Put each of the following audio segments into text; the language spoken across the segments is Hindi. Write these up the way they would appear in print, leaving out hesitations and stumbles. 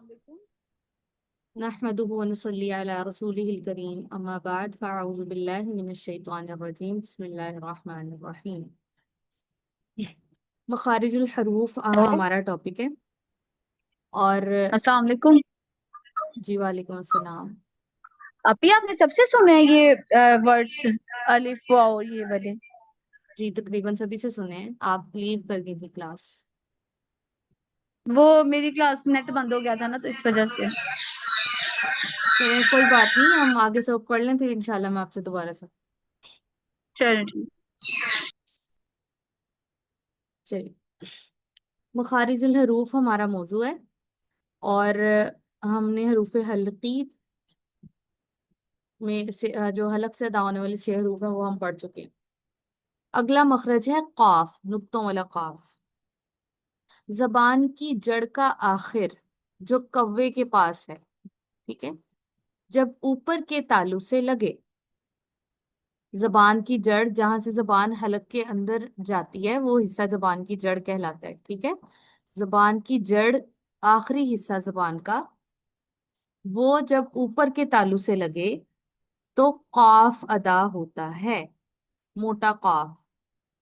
वालेकुम। नहमदुहु व नुसल्ली अला रसूलिहिल करीम अम्मा बाद फ़अऊज़ु बिल्लाहि मिनश शैतानिर रजीम बिस्मिल्लाहिर रहमानिर रहीम। मखारिजुल हरूफ हेलो। हमारा टॉपिक है। और अस्सलाम वालेकुम। जी वालेकुम अस्सलाम। अभी आपने सबसे सुने हैं ये वर्ड्स, अलिफ वाओ ये वाले? जी तकरीबन सभी से सुने हैं, आप लीव कर गई थी क्लास। वो मेरी क्लास नेट बंद हो गया था ना, तो इस वजह से। चलिए कोई बात नहीं, हम आगे सब पढ़ लें फिर इंशाल्लाह मैं आपसे दोबारा से। चलिए ठीक। चलिए, मखारिजुल हरूफ हमारा मौजू है। और हमने हरूफ हल्की में से जो हलक से अदा होने वाले 6 हरूफ है वो हम पढ़ चुके हैं। अगला मखरज है काफ, नुक्तों वाला काफ। जबान की जड़ का आखिर जो कव्वे के पास है, ठीक है, जब ऊपर के तालु से लगे। जबान की जड़ जहां से जबान हलक के अंदर जाती है वो हिस्सा जबान की जड़ कहलाता है, ठीक है। जबान की जड़, आखिरी हिस्सा जबान का, वो जब ऊपर के तालु से लगे तो काफ अदा होता है, मोटा काफ,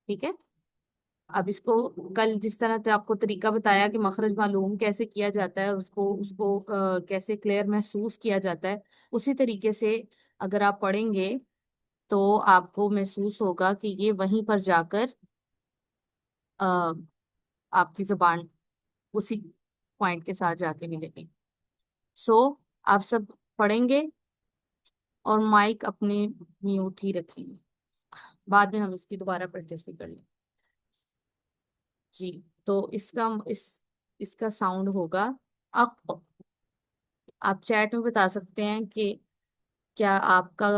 ठीक है। अब इसको कल जिस तरह से आपको तरीका बताया कि मखरज मालूम कैसे किया जाता है, उसको उसको कैसे क्लियर महसूस किया जाता है, उसी तरीके से अगर आप पढ़ेंगे तो आपको महसूस होगा कि ये वहीं पर जाकर आ, आपकी जुबान उसी पॉइंट के साथ जाके मिलेगी। सो आप सब पढ़ेंगे और माइक अपने म्यूट ही रखेंगे, बाद में हम इसकी दोबारा प्रैक्टिस भी कर लेंगे। जी, तो इसका साउंड होगा अक। आप चैट में बता सकते हैं कि क्या आपका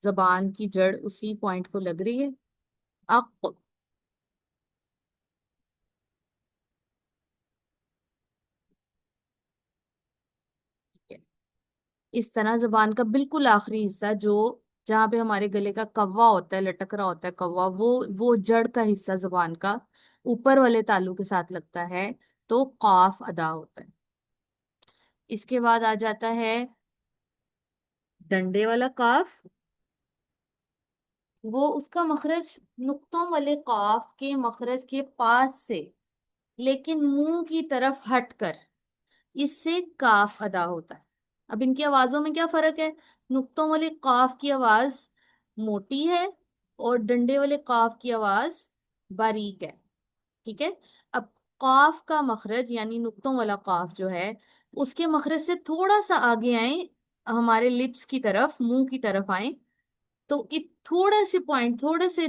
जबान की जड़ उसी पॉइंट को लग रही है। अक। इस तरह जबान का बिल्कुल आखिरी हिस्सा जो जहाँ पे हमारे गले का कव्वा होता है, लटक रहा होता है कव्वा, वो जड़ का हिस्सा जबान का ऊपर वाले तालु के साथ लगता है तो काफ अदा होता है। इसके बाद आ जाता है डंडे वाला काफ। वो उसका मखरज नुक्तों वाले काफ के मखरज के पास से, लेकिन मुंह की तरफ हटकर, इससे काफ अदा होता है। अब इनकी आवाजों में क्या फर्क है? नुक्तों वाले काफ की आवाज मोटी है और डंडे वाले काफ की आवाज बारीक है, ठीक है। अब काफ का मखरज यानी नुक्तों वाला काफ जो है, उसके मखरज से थोड़ा सा आगे आए, हमारे लिप्स की तरफ, मुंह की तरफ आए, तो थोड़े से पॉइंट, थोड़े से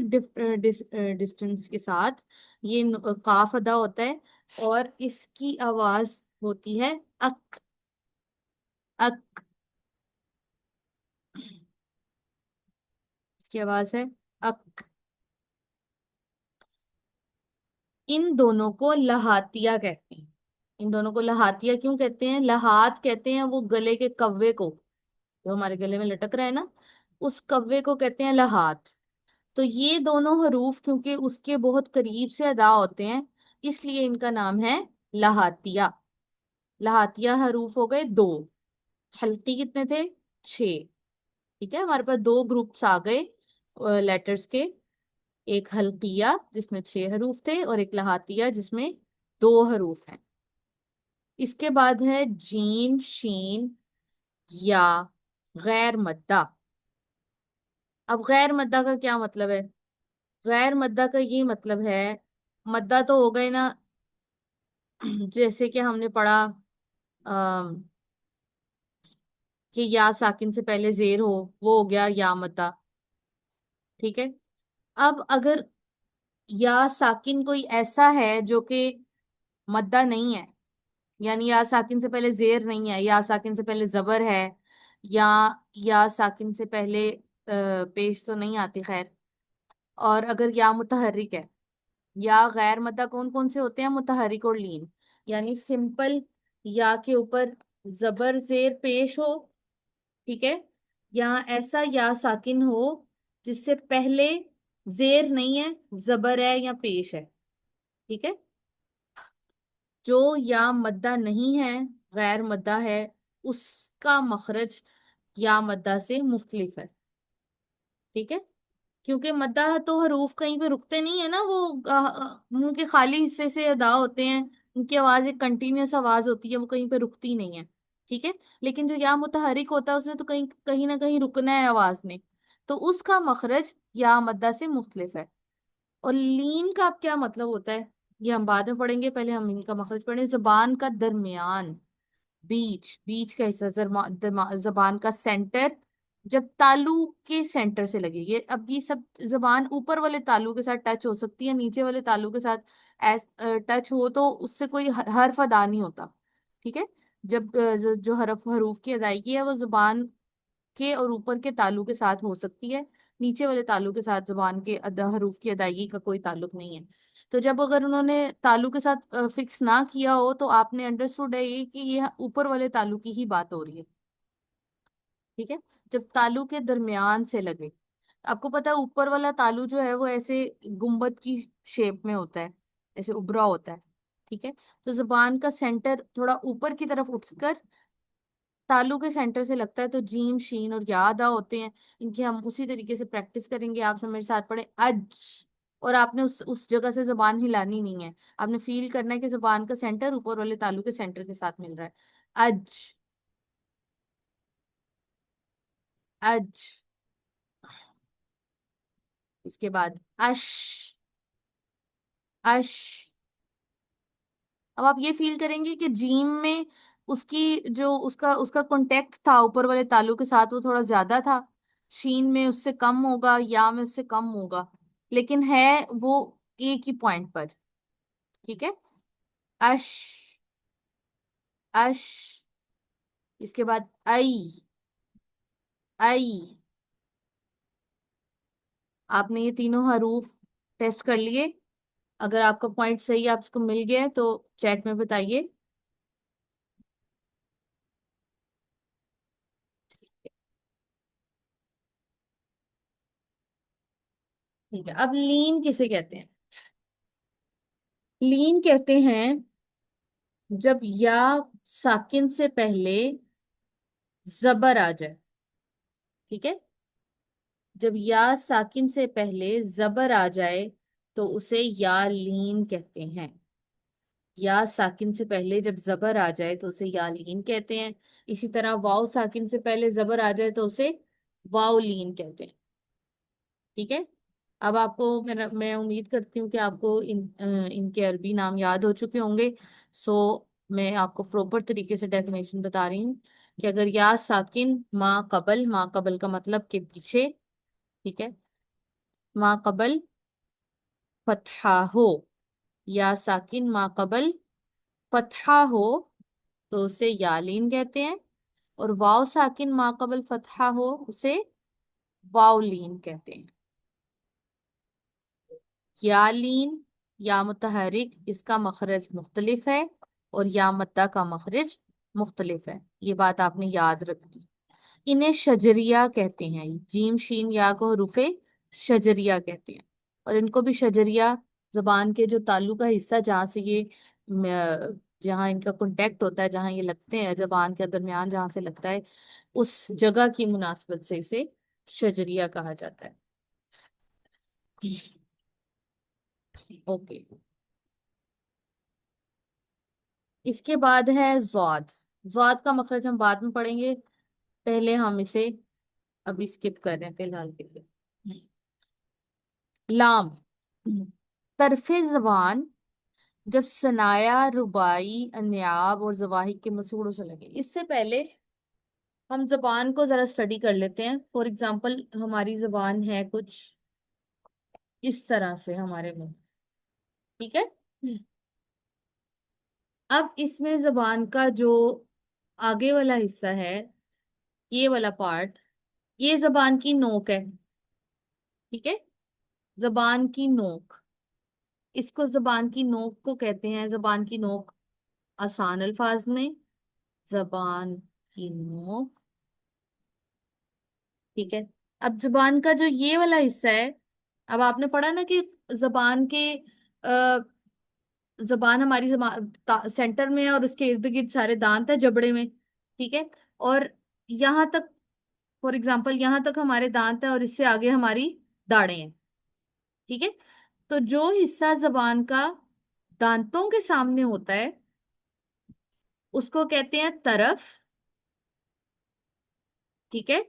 डिस्टेंस के साथ ये काफ अदा होता है। और इसकी आवाज होती है अक। अक, इसकी आवाज है अक। इन दोनों को लहातिया कहते हैं। इन दोनों को लहातिया क्यों कहते हैं? लहात कहते हैं वो गले के कव्वे को, जो हमारे गले में लटक रहा है ना, उस कव्वे को कहते हैं लहात। तो ये दोनों हरूफ क्योंकि उसके बहुत करीब से अदा होते हैं, इसलिए इनका नाम है लहातिया। लहातिया हरूफ हो गए दो। हल्की कितने थे? 6। ठीक है, हमारे पास दो ग्रुप्स आ गए लेटर्स के। एक हल्किया जिसमें 6 हरूफ थे और एक लहातिया जिसमें 2 हरूफ हैं। इसके बाद है जीम, शीन, या, गैर मद्दा। अब गैर मद्दा का क्या मतलब है? गैर मद्दा का ये मतलब है, मद्दा तो हो गए ना, जैसे कि हमने पढ़ा अम, कि या साकिन से पहले जेर हो, वो हो गया या मद्दा, ठीक है। अब अगर या साकिन कोई ऐसा है जो कि मद्दा नहीं है, यानी या साकिन से पहले जेर नहीं है, या साकिन से पहले जबर है, या या साकिन से पहले पेश तो नहीं आती, खैर, और अगर या मुतहर्रिक है, या गैर मद्दा कौन कौन से होते हैं? मुतहरिक और लीन। यानी सिंपल या के ऊपर जबर जेर पेश हो, ठीक है, या ऐसा या साकिन हो जिससे पहले जेर नहीं है, जबर है या पेश है, ठीक है। जो या मद्दा नहीं है गैर मद्दा है, उसका मखरज या मद्दा से मुख्तलिफ है। ठीक है, क्योंकि मद्दा तो हरूफ कहीं पे रुकते नहीं है ना, वो मुंह के खाली हिस्से से अदा होते हैं। उनकी आवाज एक कंटिन्यूअस आवाज होती है, वो कहीं पे रुकती नहीं है। ठीक है, लेकिन जो या मुतहरिक होता है उसमें तो कहीं कहीं ना कहीं रुकना है आवाज ने। तो उसका मखरज या मद्दा से मुख्तलिफ है। और लीन का अब क्या मतलब होता है, ये हम बाद में पढ़ेंगे, पहले हम इनका मखरज पढ़ें। जबान का दरमियान, बीच, बीच का हिस्सा, जबान का सेंटर, जब तालू के सेंटर से लगे, ये अब ये सब जबान ऊपर वाले तालू के साथ टच हो सकती है, नीचे वाले तालू के साथ टच हो तो उससे कोई हर्फ अदा नहीं होता। ठीक है, जब जो हरफ हरूफ की अदायगी है वो जुबान के और ऊपर के तालु के साथ हो सकती है, नीचे वाले तालु के साथ जुबान के हरूफ की अदायगी का कोई ताल्लुक नहीं है। तो जब अगर उन्होंने तालु के साथ फिक्स ना किया हो तो आपने अंडरस्टूड है ये कि ये ऊपर वाले तालु की ही बात हो रही है। ठीक है, जब तालु के दरमियान से लगे, आपको पता है ऊपर वाला तालु जो है वो ऐसे गुंबद की शेप में होता है, ऐसे उभरा होता है। ठीक है, तो जुबान का सेंटर थोड़ा ऊपर की तरफ उठकर तालु के सेंटर से लगता है तो जीम शीन और या अदा होते हैं। इनकी हम उसी तरीके से प्रैक्टिस करेंगे। आप सब मेरे साथ पढ़े अज, और आपने उस जगह से जबान हिलानी नहीं है, आपने फील करना है कि जबान का सेंटर ऊपर वाले तालु के सेंटर के साथ मिल रहा है। अज, अज। इसके बाद अश, अश। अब आप ये फील करेंगे कि जीम में उसकी जो उसका उसका कांटेक्ट था ऊपर वाले तालु के साथ वो थोड़ा ज्यादा था, शीन में उससे कम होगा, या में उससे कम होगा, लेकिन है वो एक ही पॉइंट पर। ठीक है, अश, अश। इसके बाद आई, आई। आपने ये तीनों हरूफ टेस्ट कर लिए, अगर आपका पॉइंट सही आपको मिल गया है तो चैट में बताइए। ठीक है, अब लीन किसे कहते हैं? लीन कहते हैं जब या साकिन से पहले जबर आ जाए। ठीक है, जब या साकिन से पहले जबर आ जाए तो उसे या लीन कहते हैं। या साकिन से पहले जब जबर आ जाए तो उसे या लीन कहते हैं। इसी तरह वाव साकिन से पहले जबर आ जाए तो उसे वाव लीन कहते हैं। ठीक है, अब आपको मैं उम्मीद करती हूँ कि आपको इनके अरबी नाम याद हो चुके होंगे। सो मैं आपको प्रॉपर तरीके से डेफिनेशन बता रही हूँ कि अगर या साकिन माँ कबल का मतलब के पीछे, ठीक है, माँ कबल फतहा हो, या साकिन माँ कबल फतहा हो तो उसे यालीन कहते हैं। और वाव साकिन माँ कबल फतहा हो उसे वावलीन कहते हैं। या लीन, या मुतहरिक, इसका मखरज मुख्तलिफ है, और या मद्दा का मखरज मुख्तलिफ है। ये बात आपने याद रखनी। इन्हें शजरिया कहते हैं, जीम शीन या को हरूफे शजरिया कहते हैं। और इनको भी शजरिया, जबान के जो तालु का हिस्सा जहाँ से ये जहाँ इनका कांटेक्ट होता है, जहाँ ये लगते हैं, जबान के दरमियान जहाँ से लगता है, उस जगह की मुनासबत से इसे शजरिया कहा जाता है। ओके, इसके बाद है जॉद। जॉद का मखरज हम बाद में पढ़ेंगे, पहले हम इसे अभी स्किप कर रहे हैं फिलहाल के लिए। लाम, तरफे जबान जब सनाया, रुबाई, अन्याब और जवाहिर के मसूड़ों से लगे। इससे पहले हम जबान को जरा स्टडी कर लेते हैं। फॉर एग्जाम्पल हमारी जबान है कुछ इस तरह से हमारे में। ठीक है, अब इसमें जबान का जो आगे वाला हिस्सा है, ये वाला पार्ट, ये जबान की नोक है। ठीक है, जबान की नोक, इसको जबान की नोक को कहते हैं। जबान की नोक आसान अल्फाज में जबान की नोक। ठीक है, अब जबान का जो ये वाला हिस्सा है, अब आपने पढ़ा ना कि जबान के जबान हमारी जबान सेंटर में है और उसके इर्द गिर्द सारे दांत है जबड़े में, ठीक है। और यहाँ तक, फॉर एग्जाम्पल यहाँ तक हमारे दांत है और इससे आगे हमारी दाढ़ें हैं, ठीक है। तो जो हिस्सा जबान का दांतों के सामने होता है उसको कहते हैं तरफ, ठीक है।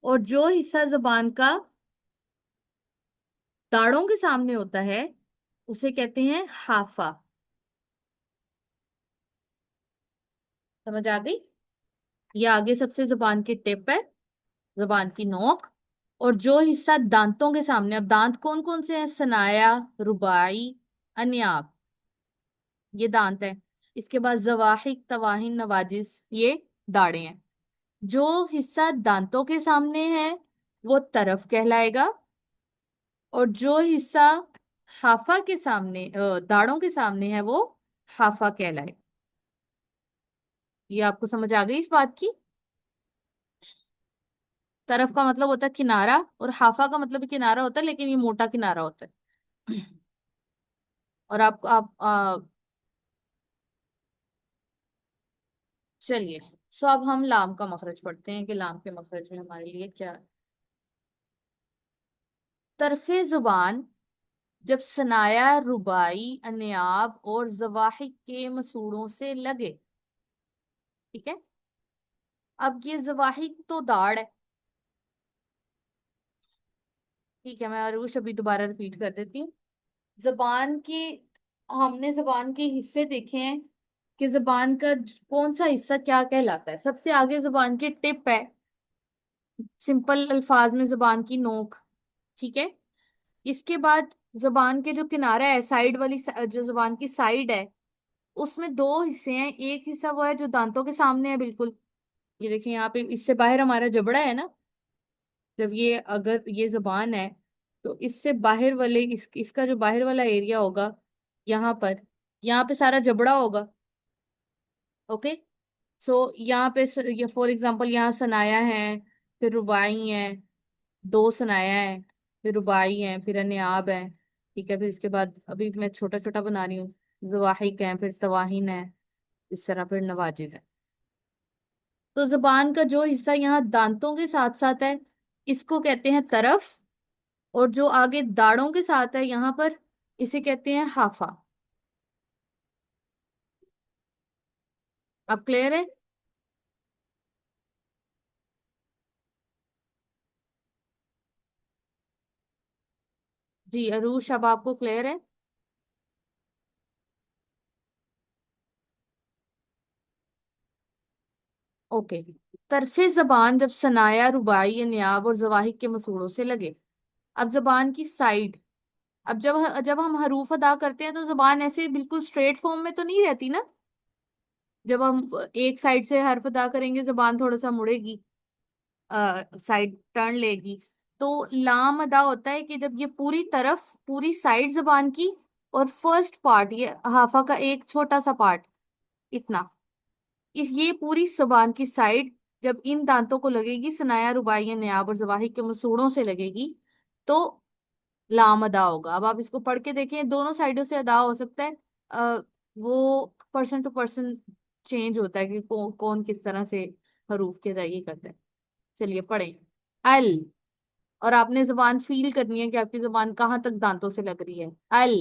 और जो हिस्सा जबान का दाढ़ों के सामने होता है उसे कहते हैं हाफा। समझ आ गई? ये आगे सबसे जबान की टिप है, जबान की नोक। और जो हिस्सा दांतों के सामने, अब दांत कौन कौन से हैं? सनाया, रुबाई, अन्याब, ये दांत है। इसके बाद जवाहिक, तवाहिन, नवाजिस, ये दाढ़ें हैं। जो हिस्सा दांतों के सामने है वो तरफ कहलाएगा, और जो हिस्सा हाफा के सामने दाढ़ों के सामने है वो हाफा कहलाएगा। ये आपको समझ आ गई इस बात की? तरफ का मतलब होता है किनारा, और हाफा का मतलब भी किनारा होता है, लेकिन ये मोटा किनारा होता है। और चलिए, सो अब हम लाम का मखरज पढ़ते हैं कि लाम के मखरज में हमारे लिए क्या है। तरफे जुबान जब सनाया, रुबाई, अनियाब और जवाहिक के मसूड़ों से लगे, ठीक है। अब ये जवाहिक तो दाढ़ है, ठीक है। मैं अरूश अभी दोबारा रिपीट कर देती हूँ। जबान की, हमने जबान के हिस्से देखे हैं कि जबान का कौन सा हिस्सा क्या कहलाता है। सबसे आगे जबान की टिप है, सिंपल अल्फाज में जबान की नोक, ठीक है। इसके बाद जबान के जो किनारा है, साइड वाली जो जबान की साइड है, उसमें दो हिस्से हैं। एक हिस्सा वो है जो दांतों के सामने है बिल्कुल, ये देखिए यहाँ पे, इससे बाहर हमारा जबड़ा है ना। जब ये, अगर ये जबान है तो इससे बाहर वाले, इसका जो बाहर वाला एरिया होगा, यहाँ पर, यहाँ पे सारा जबड़ा होगा। ओके। सो यहाँ पे ये फॉर एग्जांपल यहाँ सनाया है, फिर रुबाई है, दो सनाया है, फिर रुबाई है, फिर अनियाब है, ठीक है। फिर इसके बाद अभी मैं छोटा छोटा बना रही हूँ, जवाहिक है, फिर तवाहिन है, इस तरह फिर नवाजिज है। तो जबान का जो हिस्सा यहाँ दांतों के साथ साथ है इसको कहते हैं तरफ, और जो आगे दाढ़ों के साथ है यहाँ पर, इसे कहते हैं हाफा। अब क्लियर है? जी अरूश, अब आपको क्लियर है? ओके। तरफे जबान जब सनाया, रुबाई, नियाब और जवाहिक के मसूड़ों से लगे। अब जबान की साइड, अब जब जब हम हरूफ अदा करते हैं तो जबान ऐसे बिल्कुल स्ट्रेट फॉर्म में तो नहीं रहती ना। जब हम एक साइड से हर्फ अदा करेंगे जबान थोड़ा सा मुड़ेगी, साइड टर्न लेगी। तो लाम अदा होता है कि जब ये पूरी तरफ, पूरी साइड जबान की, और फर्स्ट पार्ट, ये हाफा का एक छोटा सा पार्ट, इतना, ये पूरी जबान की साइड जब इन दांतों को लगेगी, सनाया, रुबाइया, नयाब और जवाहिर के मसूड़ों से लगेगी, तो लाम अदा होगा। अब आप इसको पढ़ के देखें, दोनों साइडों से अदा हो सकता है। वो पर्सन टू पर्सन चेंज होता है कि कौन किस तरह से हरूफ की अदायगी करता है। चलिए पढ़ें। अल, और आपने जबान फील करनी है कि आपकी जबान कहाँ तक दांतों से लग रही है। अल,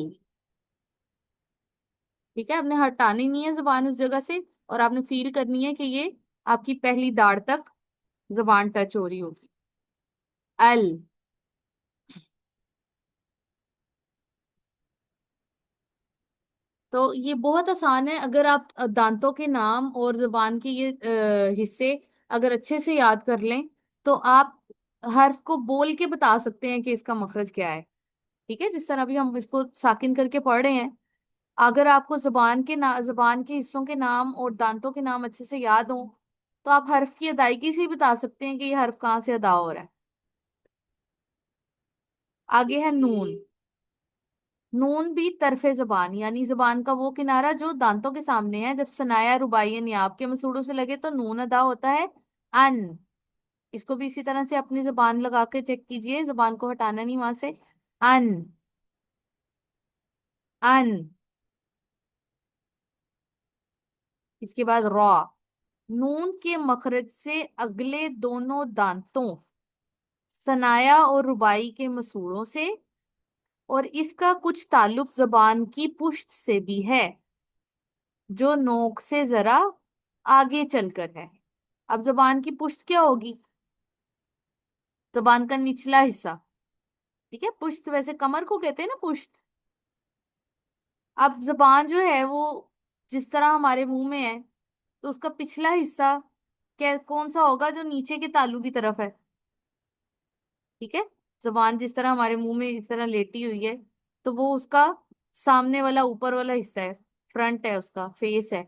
ठीक है। आपने हटानी नहीं है जबान उस जगह से, और आपने फील करनी है कि ये आपकी पहली दाढ़ तक जबान टच हो रही होगी। अल। तो ये बहुत आसान है, अगर आप दांतों के नाम और जबान के ये हिस्से अगर अच्छे से याद कर लें तो आप हर्फ को बोल के बता सकते हैं कि इसका मखरज क्या है, ठीक है। जिस तरह अभी हम इसको साकिन करके पढ़ रहे हैं, अगर आपको जबान के हिस्सों के नाम और दांतों के नाम अच्छे से याद हो तो आप हर्फ की अदायगी से ही बता सकते हैं कि ये हर्फ कहाँ से अदा हो रहा है। आगे है नून। नून भी तरफे जबान, यानी जबान का वो किनारा जो दांतों के सामने है। जब सनाया, रुबाइया, नियाब के मसूड़ों से लगे तो नून अदा होता है। अन, इसको भी इसी तरह से अपनी जबान लगा के चेक कीजिए, जबान को हटाना नहीं वहां से। अन, अन, इसके बाद रॉ, नून के मखरज से अगले दोनों दांतों सनाया और रुबाई के मसूड़ों से, और इसका कुछ ताल्लुक जबान की पुश्त से भी है जो नोक से जरा आगे चलकर है। अब जबान की पुश्त क्या होगी? जबान का निचला हिस्सा। ठीक है, पुश्त वैसे कमर को कहते हैं ना, पुश्त। अब जबान जो है वो जिस तरह हमारे मुंह में है, तो उसका पिछला हिस्सा क्या कौन सा होगा जो नीचे के तालू की तरफ है? ठीक है, जबान जिस तरह हमारे मुंह में इस तरह लेटी हुई है, तो वो उसका सामने वाला ऊपर वाला हिस्सा है, फ्रंट है, उसका फेस है।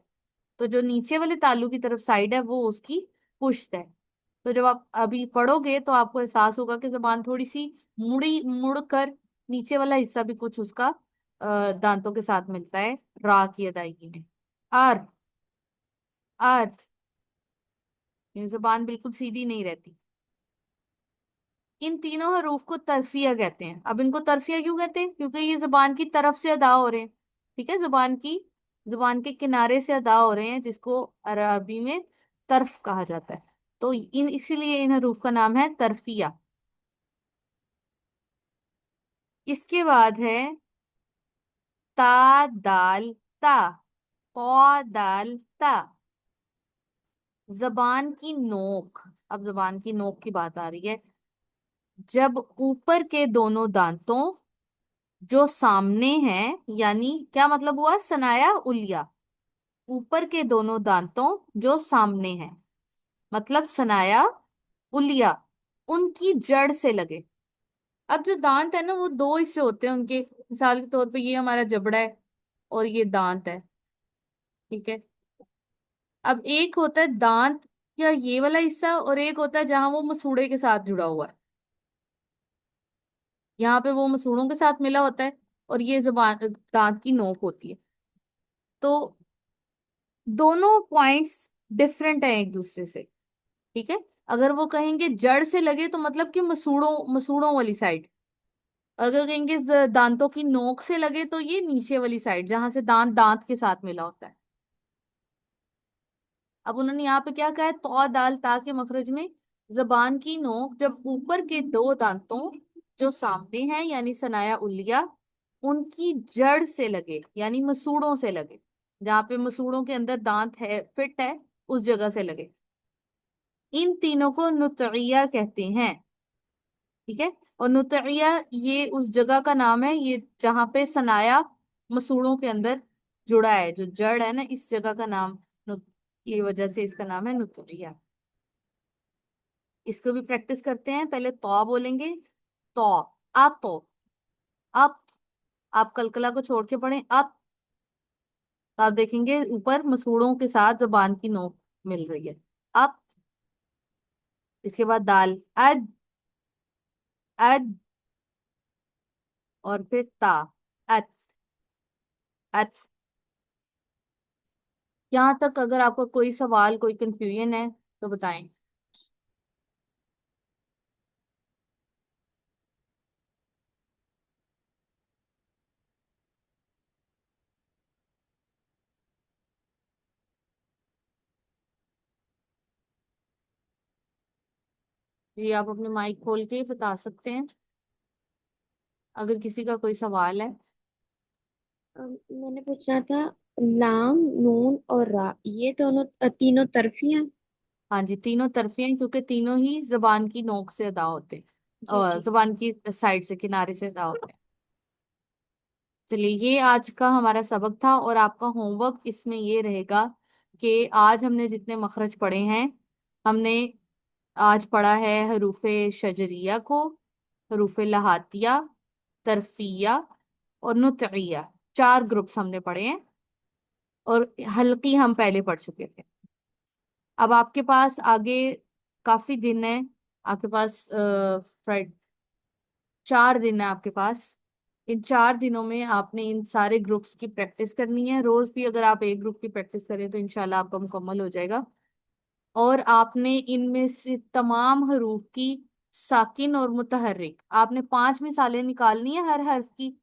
तो जो नीचे वाले तालू की तरफ साइड है वो उसकी पुश्त है। तो जब आप अभी पढ़ोगे तो आपको एहसास होगा कि जबान थोड़ी सी मुड़ कर नीचे वाला हिस्सा भी कुछ उसका दांतों के साथ मिलता है रा की अदायगी में। अर्थ, अर्थ, ये जबान बिल्कुल सीधी नहीं रहती। इन तीनों हरूफ को तरफिया कहते हैं। अब इनको तरफिया क्यों कहते हैं? क्योंकि ये जबान की तरफ से अदा हो रहे हैं। ठीक है, जुबान के किनारे से अदा हो रहे हैं, जिसको अरबी में तर्फ कहा जाता है। तो इन इसीलिए इन हरूफ का नाम है तरफिया। इसके बाद है ता दाल ता, तौ दाल ता। जबान की नोक, अब जबान की नोक की बात आ रही है। जब ऊपर के दोनों दांतों जो सामने हैं, यानी क्या मतलब हुआ, सनाया उलिया, ऊपर के दोनों दांतों जो सामने हैं, मतलब सनाया उलिया, उनकी जड़ से लगे। अब जो दांत है ना वो दो हिस्से होते हैं उनके। मिसाल के तौर पे ये हमारा जबड़ा है और ये दांत है। ठीक है, अब एक होता है दांत या ये वाला हिस्सा, और एक होता है जहां वो मसूड़े के साथ जुड़ा हुआ है। यहाँ पे वो मसूड़ों के साथ मिला होता है और ये जबान दांत की नोक होती है। तो दोनों पॉइंट्स डिफरेंट है एक दूसरे से। ठीक है, अगर वो कहेंगे जड़ से लगे तो मतलब कि मसूड़ों मसूड़ों वाली साइड। और अगर कहेंगे दांतों की नोक से लगे तो ये नीचे वाली साइड जहां से दांत दांत के साथ मिला होता है। अब उन्होंने यहाँ पे क्या कहा है, तौ दाल ता के मखरज में जबान की नोक जब ऊपर के दो दांतों जो सामने हैं यानी सनाया उलिया, उनकी जड़ से लगे यानी मसूड़ों से लगे, जहाँ पे मसूड़ों के अंदर दांत है फिट है, उस जगह से लगे। इन तीनों को नुतइया कहते हैं। ठीक है, और नुतइया ये उस जगह का नाम है, ये जहाँ पे सनाया मसूड़ों के अंदर जुड़ा है, जो जड़ है ना, इस जगह का नाम ये वजह से इसका नाम है नुतइया। इसको भी प्रैक्टिस करते हैं। पहले तो बोलेंगे, तो आप, तो आप, आप कलकला को छोड़ के पढ़ें आप। तो आप देखेंगे ऊपर मसूड़ों के साथ जबान की नोक मिल रही है। आप, इसके बाद दाल अद, अद, और फिर ता, अत, अत। यहाँ तक अगर आपका कोई सवाल कोई कंफ्यूजन है तो बताएं। ये आप अपने माइक खोल के ही बता सकते हैं अगर किसी का कोई सवाल है। मैंने पूछना था, लाम नून और रा ये दोनों तीनों तरफी हैं। हाँ जी, तीनों तरफे हैं क्योंकि तीनों ही जबान की नोक से अदा होते हैं, जी और ठीक। जबान की साइड से किनारे से अदा होते हैं। चलिए, ये आज का हमारा सबक था और आपका होमवर्क इसमें ये रहेगा कि आज हमने जितने मखरज पढ़े हैं, हमने आज पढ़ा है हरूफे शजरिया को, हरूफे लहातिया, तरफिया और नुतइया। 4 ग्रुप्स हमने पढ़े हैं, और हल्की हम पहले पढ़ चुके थे। अब आपके पास आगे काफी दिन है, आपके पास 4 दिन है आपके पास। इन 4 दिनों में आपने इन सारे ग्रुप्स की प्रैक्टिस करनी है। रोज भी अगर आप एक ग्रुप की प्रैक्टिस करें तो इंशाल्लाह आपका मुकम्मल हो जाएगा। और आपने इनमें से तमाम हरूफ की साकिन और मुतहर्रिक, आपने 5 मिसालें निकालनी है हर हर्फ की।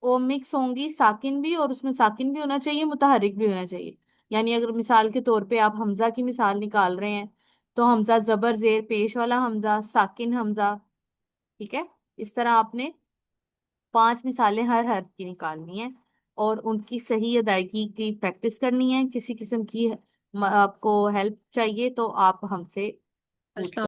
वो मिक्स होंगी, साकिन भी, और उसमें साकिन भी होना चाहिए, मुतहर्रिक भी होना चाहिए। यानी अगर मिसाल के तौर पे आप हमजा की मिसाल निकाल रहे हैं तो हमजा जबर जेर पेश वाला हमजा साकिन हमजा। ठीक है, इस तरह आपने 5 मिसालें हर हर्फ की निकालनी है और उनकी सही अदायगी की प्रैक्टिस करनी है। किसी किस्म की आपको हेल्प चाहिए तो आप हमसे पूछ अस्सलाम सकते हैं।